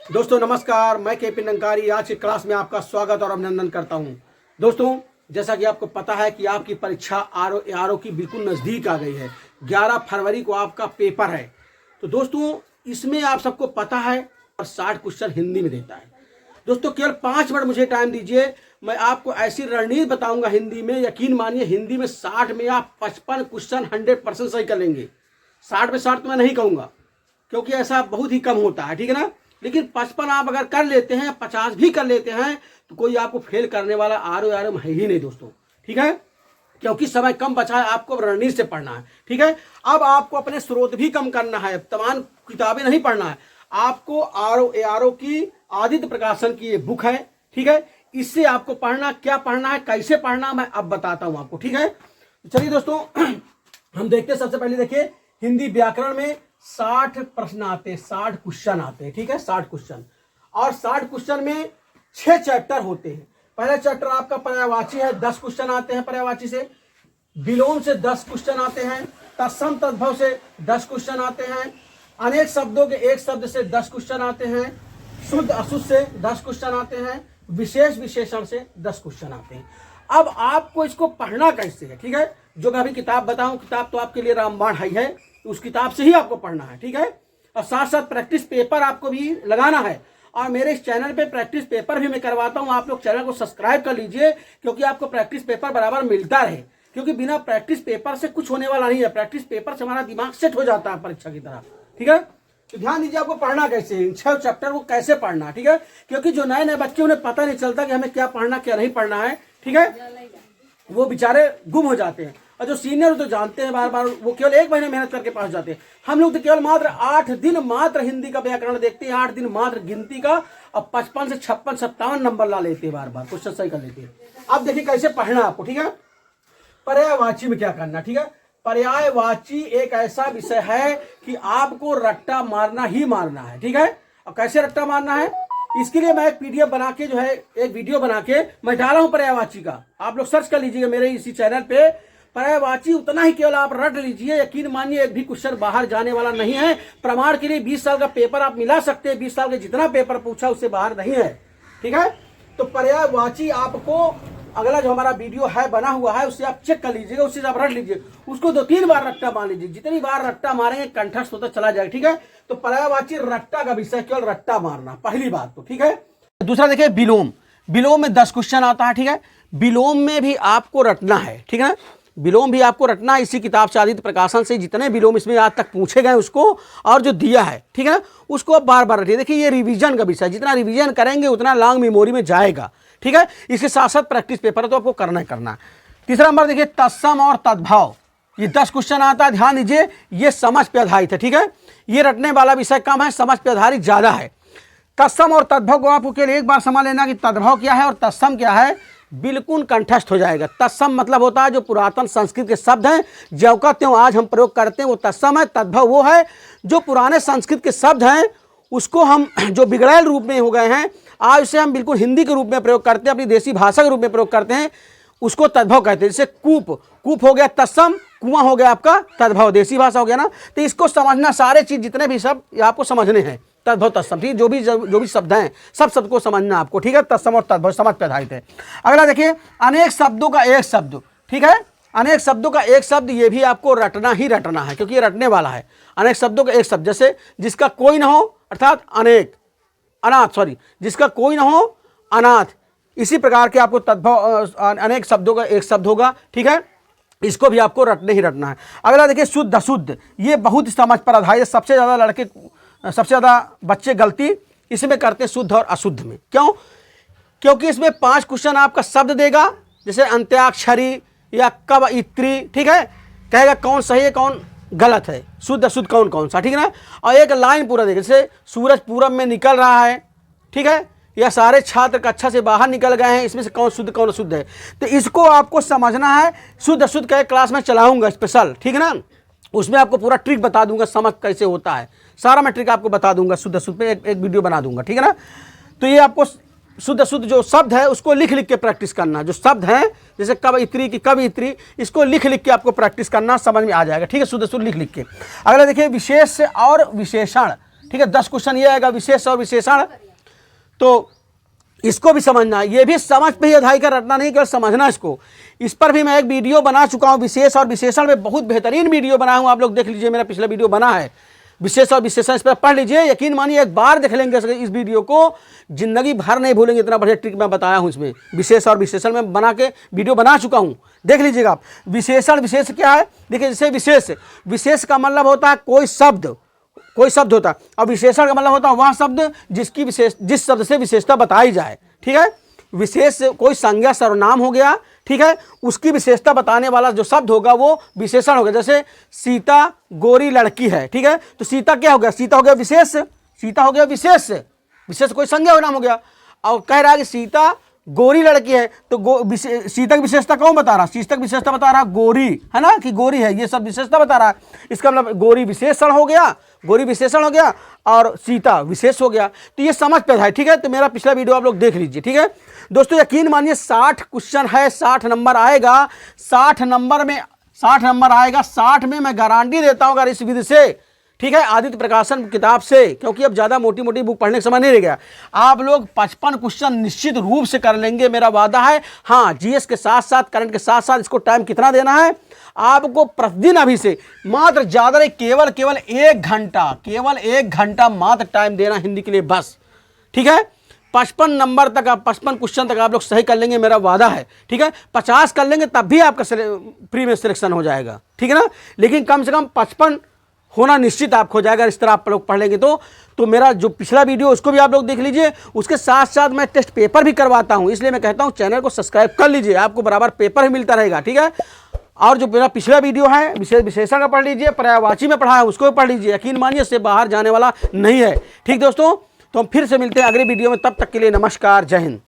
दोस्तों नमस्कार, मैं के पी नंकारी आज की क्लास में आपका स्वागत और अभिनंदन करता हूं। दोस्तों जैसा कि आपको पता है कि आपकी परीक्षा आरओ की बिल्कुल नज़दीक आ गई है। 11 फरवरी को आपका पेपर है। तो दोस्तों इसमें आप सबको पता है और 60 क्वेश्चन हिंदी में देता है। दोस्तों केवल 5 मिनट मुझे टाइम दीजिए, मैं आपको ऐसी रणनीति बताऊंगा हिंदी में। यकीन मानिए हिंदी में 60 में आप 55 क्वेश्चन 100% सही कर लेंगे। 60 में 60 तो मैं नहीं कहूँगा क्योंकि ऐसा बहुत ही कम होता है, ठीक है ना। लेकिन 55 आप अगर कर लेते हैं, 50 भी कर लेते हैं तो कोई आपको फेल करने वाला आरओ है ही नहीं दोस्तों, ठीक है। क्योंकि समय कम बचा है, आपको रणनीति से पढ़ना है, ठीक है। अब आपको अपने स्रोत भी कम करना है, तमाम किताबें नहीं पढ़ना है। आपको आरओ की आदित्य प्रकाशन की ये बुक है, ठीक है। इससे आपको पढ़ना, क्या पढ़ना है, कैसे पढ़ना, मैं अब बताता हूं आपको, ठीक है। चलिए दोस्तों हम देखते हैं। सबसे पहले देखिए हिंदी व्याकरण में 60 प्रश्न आते हैं, 60 क्वेश्चन आते हैं, ठीक है। 60 क्वेश्चन, और 60 क्वेश्चन में 6 चैप्टर होते हैं। पहला चैप्टर आपका पर्यायवाची है, 10 क्वेश्चन आते हैं पर्यायवाची से। विलोम से 10 क्वेश्चन आते हैं। तत्सम तद्भव से 10 क्वेश्चन आते हैं। अनेक शब्दों के एक शब्द से 10 क्वेश्चन आते हैं। शुद्ध अशुद्ध से 10 क्वेश्चन आते हैं। विशेष विशेषण से 10 क्वेश्चन आते हैं। अब आपको इसको पढ़ना कैसे है, ठीक है। जो मैं अभी किताब बताऊं, किताब तो आपके लिए रामबाण है, उस किताब से ही आपको पढ़ना है, ठीक है। और साथ साथ प्रैक्टिस पेपर आपको भी लगाना है। और मेरे इस चैनल पे प्रैक्टिस पेपर भी मैं करवाता हूं। आप लोग चैनल को सब्सक्राइब कर लीजिए क्योंकि आपको प्रैक्टिस पेपर बराबर मिलता रहे। क्योंकि बिना प्रैक्टिस पेपर से कुछ होने वाला नहीं है। प्रैक्टिस पेपर से हमारा दिमाग सेट हो जाता है परीक्षा की तरह, ठीक है। तो ध्यान दीजिए आपको पढ़ना कैसे है, 6 चैप्टर को कैसे पढ़ना, ठीक है। क्योंकि जो नए नए बच्चे उन्हें पता नहीं चलता कि हमें क्या पढ़ना क्या नहीं पढ़ना है, ठीक है। वो बेचारे गुम हो जाते हैं। और जो सीनियर तो जानते हैं, बार बार वो केवल 1 महीने मेहनत करके पहुंच जाते हैं। हम लोग तो केवल मात्र 8 दिन मात्र हिंदी का व्याकरण देखते हैं, 8 दिन मात्र गिनती का, और 55 से 56 57 नंबर ला लेते हैं, बार बार क्वेश्चन सही कर लेते हैं। अब देखिए कैसे पढ़ना आपको, ठीक है। पर्यायवाची में क्या करना, ठीक है। पर्यायवाची एक ऐसा विषय है कि आपको रट्टा मारना ही मारना है, ठीक है। और कैसे रट्टा मारना है, इसके लिए मैं एक पीडीएफ बना के जो है, एक वीडियो बना के मैं डाला हूं पर्यायवाची का। आप लोग सर्च कर लीजिएगा मेरे इसी चैनल पे। पर्यायवाची उतना ही केवल आप रट लीजिए, यकीन मानिए एक भी क्वेश्चन बाहर जाने वाला नहीं है। प्रमाण के लिए 20 साल का पेपर आप मिला सकते हैं, 20 साल के जितना पेपर पूछा उससे बाहर नहीं है, ठीक है। तो पर्यायवाची आपको अगला जो हमारा वीडियो है बना हुआ है उससे आप चेक कर लीजिएगा, उससे आप रट लीजिए। उसको 2-3 बार रट्टा मार लीजिए, जितनी बार रट्टा मारेंगे कंठस्थ होता चला जाएगा, ठीक है। तो पर्यायवाची रट्टा का विषय, केवल रट्टा मारना, पहली बात तो, ठीक है। दूसरा देखिए विलोम। विलोम में 10 क्वेश्चन आता है, ठीक है। विलोम में भी आपको रटना है, ठीक है। विलोम भी आपको रटना है। इसी किताब से आदित्य प्रकाशन से जितने विलोम इसमें आज तक पूछे गए उसको और जो दिया है, ठीक है, उसको आप बार बार रटिए। देखिए ये रिवीजन का विषय, जितना रिवीजन करेंगे उतना लॉन्ग मेमोरी में जाएगा, ठीक है। इसके साथ साथ प्रैक्टिस पेपर तो आपको करना ही करना है। तीसरा नंबर देखिए तत्सम और तद्भव, ये 10 क्वेश्चन आता है। ध्यान दीजिए ये समझ पे आधारित है, ठीक है। ये रटने वाला विषय कम है, समझ पे आधारित ज्यादा है। तत्सम और तद्भव को आपको केवल एक बार समझ लेना कि तद्भव क्या है और तत्सम क्या है, बिल्कुल कंठस्थ हो जाएगा। तत्सम मतलब होता है जो पुरातन संस्कृत के शब्द हैं, ज्यों का त्यों आज हम प्रयोग करते हैं, वो तत्सम है। तद्भव वो है जो पुराने संस्कृत के शब्द हैं, उसको हम जो बिगड़ैल रूप में हो गए हैं, आज उसे हम बिल्कुल हिंदी के रूप में प्रयोग करते हैं, अपनी देसी भाषा के रूप में प्रयोग करते हैं, उसको तद्भव कहते हैं। जैसे कूप, कूप हो गया तत्सम, कुआं हो गया आपका तद्भव, देसी भाषा हो गया ना। तो इसको समझना, सारे चीज जितने भी शब्द आपको समझने हैं, तद्भव तत्सम, ठीक, जो भी शब्द हैं सब शब्द को समझना आपको, ठीक है। तत्सम और तद्भव समझ पे आधारित है। अगला देखिए अनेक शब्दों का एक शब्द, ठीक है। अनेक शब्दों का एक शब्द, ये भी आपको रटना ही रटना है क्योंकि ये रटने वाला है। अनेक शब्दों का एक शब्द, जैसे जिसका कोई ना हो अर्थात अनेक, अनाथ, सॉरी, जिसका कोई ना हो अनाथ। इसी प्रकार के आपको तद्भव अनेक शब्दों का एक शब्द होगा, ठीक है। इसको भी आपको रटने ही रटना है। अगला देखिए शुद्ध अशुद्ध, ये बहुत समझ पर आधारित है। सबसे ज़्यादा लड़के, सबसे ज़्यादा बच्चे गलती इसमें करते हैं शुद्ध और अशुद्ध में। क्यों? क्योंकि इसमें 5 क्वेश्चन आपका शब्द देगा, जैसे अंत्याक्षरी या कवयित्री, ठीक है। कहेगा कौन सही है कौन गलत है, शुद्ध अशुद्ध कौन कौन सा, ठीक है ना। और एक लाइन पूरा देगा, जैसे सूरज पूरब में निकल रहा है, ठीक है, या सारे छात्र कक्षा से बाहर निकल गए हैं, इसमें से कौन शुद्ध कौन अशुद्ध है। तो इसको आपको समझना है। शुद्ध अशुद्ध का एक क्लास में चलाऊंगा स्पेशल, ठीक है ना। उसमें आपको पूरा ट्रिक बता दूंगा, समझ कैसे होता है, सारा मैं ट्रिक आपको बता दूंगा। शुद्ध अशुद्ध पे एक वीडियो बना दूंगा, ठीक है ना। तो ये आपको शुद्ध अशुद्ध जो शब्द है उसको लिख लिख के प्रैक्टिस करना। जो शब्द हैं जैसे कवयित्री की कवयित्री, इसको लिख लिख के आपको प्रैक्टिस करना, समझ में आ जाएगा, ठीक है। शुद्ध अशुद्ध लिख लिख के। अगला देखिए विशेष और विशेषण, ठीक ठीक है। 10 क्वेश्चन ये आएगा, विशेष और विशेषण, तो इसको भी समझना, ये भी समझ पे ही अधाई का रटना नहीं, केवल समझना इसको। इस पर भी मैं एक वीडियो बना चुका हूँ, विशेष और विशेषण में बहुत बेहतरीन वीडियो बनाया हूँ, आप लोग देख लीजिए, मेरा पिछला वीडियो बना है विशेष और विशेषण, इस पर पढ़ लीजिए। यकीन मानिए एक बार देख लेंगे इस वीडियो को, जिंदगी भर नहीं भूलेंगे, इतना बढ़िया ट्रिक मैं बताया हूँ इसमें। विशेष और विशेषण में बना के वीडियो बना चुका हूँ, देख लीजिएगा आप। विशेषण, विशेष क्या है, देखिए जैसे विशेष, विशेष का मतलब होता है कोई शब्द होता है, और विशेषण का मतलब होता है वह शब्द जिस शब्द से विशेषता बताई जाए, ठीक है। विशेष कोई संज्ञा सर्वनाम हो गया, ठीक है, उसकी विशेषता बताने वाला जो शब्द होगा वो विशेषण हो गया। जैसे सीता गोरी लड़की है, ठीक है, तो सीता क्या हो गया, सीता हो गया विशेष, सीता हो गया विशेष, विशेष कोई संज्ञा नाम हो गया। और कह रहा है कि सीता गोरी लड़की है, तो सीता की विशेषता कौन बता रहा, सीता की विशेषता बता रहा गोरी, है ना, कि गोरी है, ये सब विशेषता बता रहा है। इसका मतलब गोरी विशेषण हो गया, गोरी विशेषण हो गया और सीता विशेष हो गया, तो ये समझ पे है, ठीक है। तो मेरा पिछला वीडियो आप लोग देख लीजिए, ठीक है दोस्तों। यकीन मानिए 60 क्वेश्चन है, 60 नंबर आएगा, 60 नंबर में 60 नंबर आएगा, 60 में मैं गारंटी देता हूँ अगर इस विधि से, ठीक है, आदित्य प्रकाशन किताब से, क्योंकि अब ज़्यादा मोटी मोटी बुक पढ़ने का समय नहीं रह गया, आप लोग 55 क्वेश्चन निश्चित रूप से कर लेंगे, मेरा वादा है। हाँ, जीएस के साथ साथ, करंट के साथ साथ, इसको टाइम कितना देना है आपको, प्रतिदिन अभी से मात्र, ज़्यादा नहीं, केवल 1 घंटा, केवल 1 घंटा मात्र टाइम देना हिंदी के लिए बस, ठीक है। 55 नंबर तक, आप 55 क्वेश्चन तक आप लोग सही कर लेंगे, मेरा वादा है, ठीक है। 50 कर लेंगे तब भी आपका प्री में सिलेक्शन हो जाएगा, ठीक है ना, लेकिन कम से कम 55 होना निश्चित आपको हो जाएगा, इस तरह आप लोग पढ़ लेंगे तो मेरा जो पिछला वीडियो उसको भी आप लोग देख लीजिए। उसके साथ साथ मैं टेस्ट पेपर भी करवाता हूं, इसलिए मैं कहता हूं चैनल को सब्सक्राइब कर लीजिए, आपको बराबर पेपर ही मिलता रहेगा, ठीक है। और जो मेरा पिछला वीडियो है विशेषण का पढ़ लीजिए, पर्यायवाची में पढ़ा है उसको भी पढ़ लीजिए, यकीन मानिए इससे बाहर जाने वाला नहीं है, ठीक दोस्तों। तो हम फिर से मिलते हैं अगले वीडियो में, तब तक के लिए नमस्कार, जय हिंद।